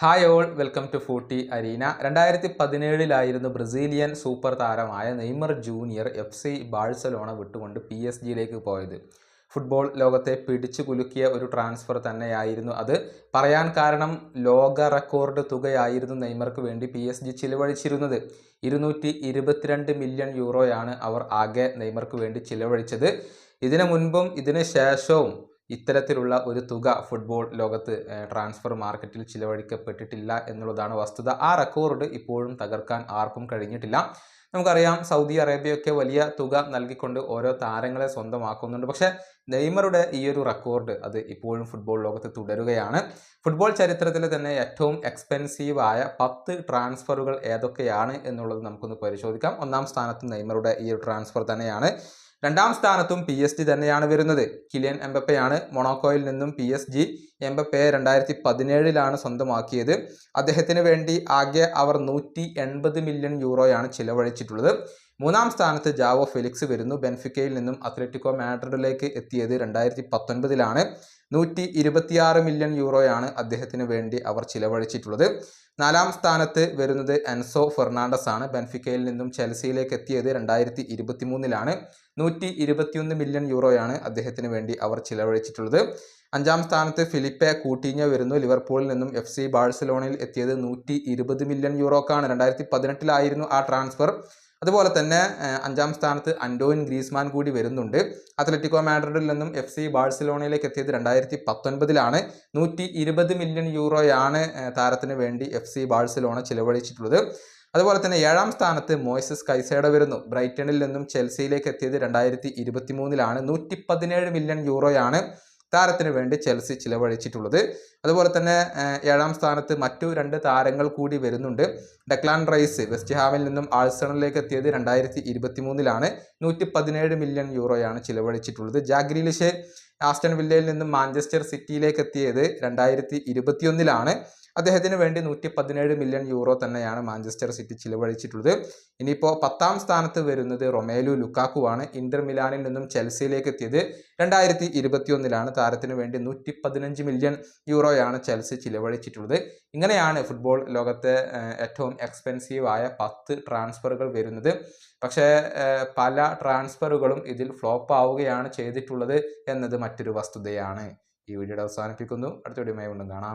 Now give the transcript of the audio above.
Hi all, welcome to footy arena. 2017 Brazilian super താരമായ Neymar junior FC Barcelona വിട്ടുകൊണ്ട് PSG പോയത്. Football ലോകത്തെ പിടിച്ചു കുലുക്കിയ ഒരു ട്രാൻസ്ഫർ തന്നെയായിരുന്നു അത്. പറയാൻ കാരണം ലോക റെക്കോർഡ് തുകയായിരുന്നു നെയ്മർക്ക് വേണ്ടി PSG ചിലവഴിച്ചിരുന്നത്. 222 മില്യൺ യൂറോയാണ് അവർ ആകെ നെയ്മർക്ക് വേണ്ടി ചിലവഴിച്ചത്. ഇതിനു മുൻപും ഇതിന് ശേഷവും ഇത്തരത്തിലുള്ള ഒരു തുക ഫുട്ബോൾ ലോകത്ത് ട്രാൻസ്ഫർ മാർക്കറ്റിൽ ചിലവഴിക്കപ്പെട്ടിട്ടില്ല എന്നുള്ളതാണ് വസ്തുത. ആ റെക്കോർഡ് ഇപ്പോഴും തകർക്കാൻ ആർക്കും കഴിഞ്ഞിട്ടില്ല. നമുക്കറിയാം, സൗദി അറേബ്യയൊക്കെ വലിയ തുക നൽകിക്കൊണ്ട് ഓരോ താരങ്ങളെ സ്വന്തമാക്കുന്നുണ്ട്. പക്ഷേ നെയ്മറുടെ ഈ ഒരു റെക്കോർഡ് അത് ഇപ്പോഴും ഫുട്ബോൾ ലോകത്ത് തുടരുകയാണ്. ഫുട്ബോൾ ചരിത്രത്തിലെ തന്നെ ഏറ്റവും എക്സ്പെൻസീവായ 10 ട്രാൻസ്ഫറുകൾ ഏതൊക്കെയാണ് എന്നുള്ളത് നമുക്കൊന്ന് പരിശോധിക്കാം. ഒന്നാം സ്ഥാനത്ത് നെയ്മറുടെ ഈ ഒരു ട്രാൻസ്ഫർ തന്നെയാണ്. രണ്ടാം സ്ഥാനത്തും PSG തന്നെയാണ് വരുന്നത്. കിലിയൻ എംബപ്പയാണ് മൊണോക്കോയിൽ നിന്നും PSG എംബപ്പയെ 2017 സ്വന്തമാക്കിയത്. അദ്ദേഹത്തിന് വേണ്ടി ആകെ അവർ 180 മില്യൺ യൂറോയാണ് ചിലവഴിച്ചിട്ടുള്ളത്. മൂന്നാം സ്ഥാനത്ത് ജാവോ ഫെലിക്സ് വരുന്നു. ബെൻഫിക്കയിൽ നിന്നും അത്ലറ്റിക്കോ മാഡ്രിഡിലേക്ക് എത്തിയത് 2019. 126 മില്യൺ യൂറോയാണ് അദ്ദേഹത്തിന് വേണ്ടി അവർ ചിലവഴിച്ചിട്ടുള്ളത്. നാലാം സ്ഥാനത്ത് വരുന്നത് എൻസോ ഫെർണാണ്ടസ് ആണ്. ബെൻഫിക്കയിൽ നിന്നും ചെൽസിയിലേക്ക് എത്തിയത് 2023. 121 മില്യൺ യൂറോയാണ് അദ്ദേഹത്തിന് വേണ്ടി അവർ ചിലവഴിച്ചിട്ടുള്ളത്. അഞ്ചാം സ്ഥാനത്ത് ഫിലിപ്പെ കൂട്ടിഞ്ഞോ വരുന്നു. ലിവർപൂളിൽ നിന്നും FC ബാഴ്സലോണയിൽ എത്തിയത് 120 മില്യൺ യൂറോക്കാണ്. 2018 ആ ട്രാൻസ്ഫർ. അതുപോലെ തന്നെ അഞ്ചാം സ്ഥാനത്ത് അന്റോയിൻ ഗ്രീസ്മാൻ കൂടി വരുന്നുണ്ട്. അത്ലറ്റിക്കോ മാഡ്രിഡിൽ നിന്നും FC ബാഴ്സലോണയിലേക്ക് എത്തിയത് 2019. 120 മില്യൺ യൂറോയാണ് താരത്തിന് വേണ്ടി FC ബാഴ്സലോണ ചിലവഴിച്ചിട്ടുള്ളത്. അതുപോലെ തന്നെ ഏഴാം സ്ഥാനത്ത് മോയിസസ് കൈസേഡോ വരുന്നു. ബ്രൈറ്റണിൽ നിന്നും ചെൽസിയിലേക്ക് എത്തിയത് 2023. 117 മില്യൺ യൂറോയാണ് താരത്തിന് വേണ്ടി ചെൽസി ചിലവഴിച്ചിട്ടുള്ളത്. അതുപോലെ തന്നെ ഏഴാം സ്ഥാനത്ത് മറ്റു 2 താരങ്ങൾ കൂടി വരുന്നുണ്ട്. ഡെക്ലാൻ റൈസ് വെസ്റ്റ് ഹാമിൽ നിന്നും ആഴ്സണലിലേക്ക് എത്തിയത് 2023. 117 മില്യൺ യൂറോയാണ് ചിലവഴിച്ചിട്ടുള്ളത്. ജാക്ക് ഗ്രീലിഷ് ആസ്റ്റൺ വില്ലയിൽ നിന്നും മാഞ്ചസ്റ്റർ സിറ്റിയിലേക്ക് എത്തിയത് 2021. അദ്ദേഹത്തിന് വേണ്ടി 117 മില്യൺ യൂറോ തന്നെയാണ് മാഞ്ചസ്റ്റർ സിറ്റി ചിലവഴിച്ചിട്ടുള്ളത്. ഇനിയിപ്പോൾ 10ാം സ്ഥാനത്ത് വരുന്നത് റൊമേലു ലുക്കാക്കു ആണ്. ഇന്റർ മിലാനിൽ നിന്നും ചെൽസിയിലേക്ക് എത്തിയത് 2021. താരത്തിന് വേണ്ടി 115 മില്യൺ യൂറോയാണ് ചെൽസി ചിലവഴിച്ചിട്ടുള്ളത്. ഇങ്ങനെയാണ് ഫുട്ബോൾ ലോകത്തെ ഏറ്റവും എക്സ്പെൻസീവായ 10 ട്രാൻസ്ഫറുകൾ വരുന്നത്. പക്ഷേ പല ട്രാൻസ്ഫറുകളും ഇതിൽ ഫ്ലോപ്പ് ആവുകയാണ് ചെയ്തിട്ടുള്ളത് എന്നത് മറ്റൊരു വസ്തുതയാണ്. ഈ വീഡിയോ അവസാനിപ്പിക്കുന്നു. അടുത്ത വീഡിയോയുമായി വീണ്ടും കാണാം.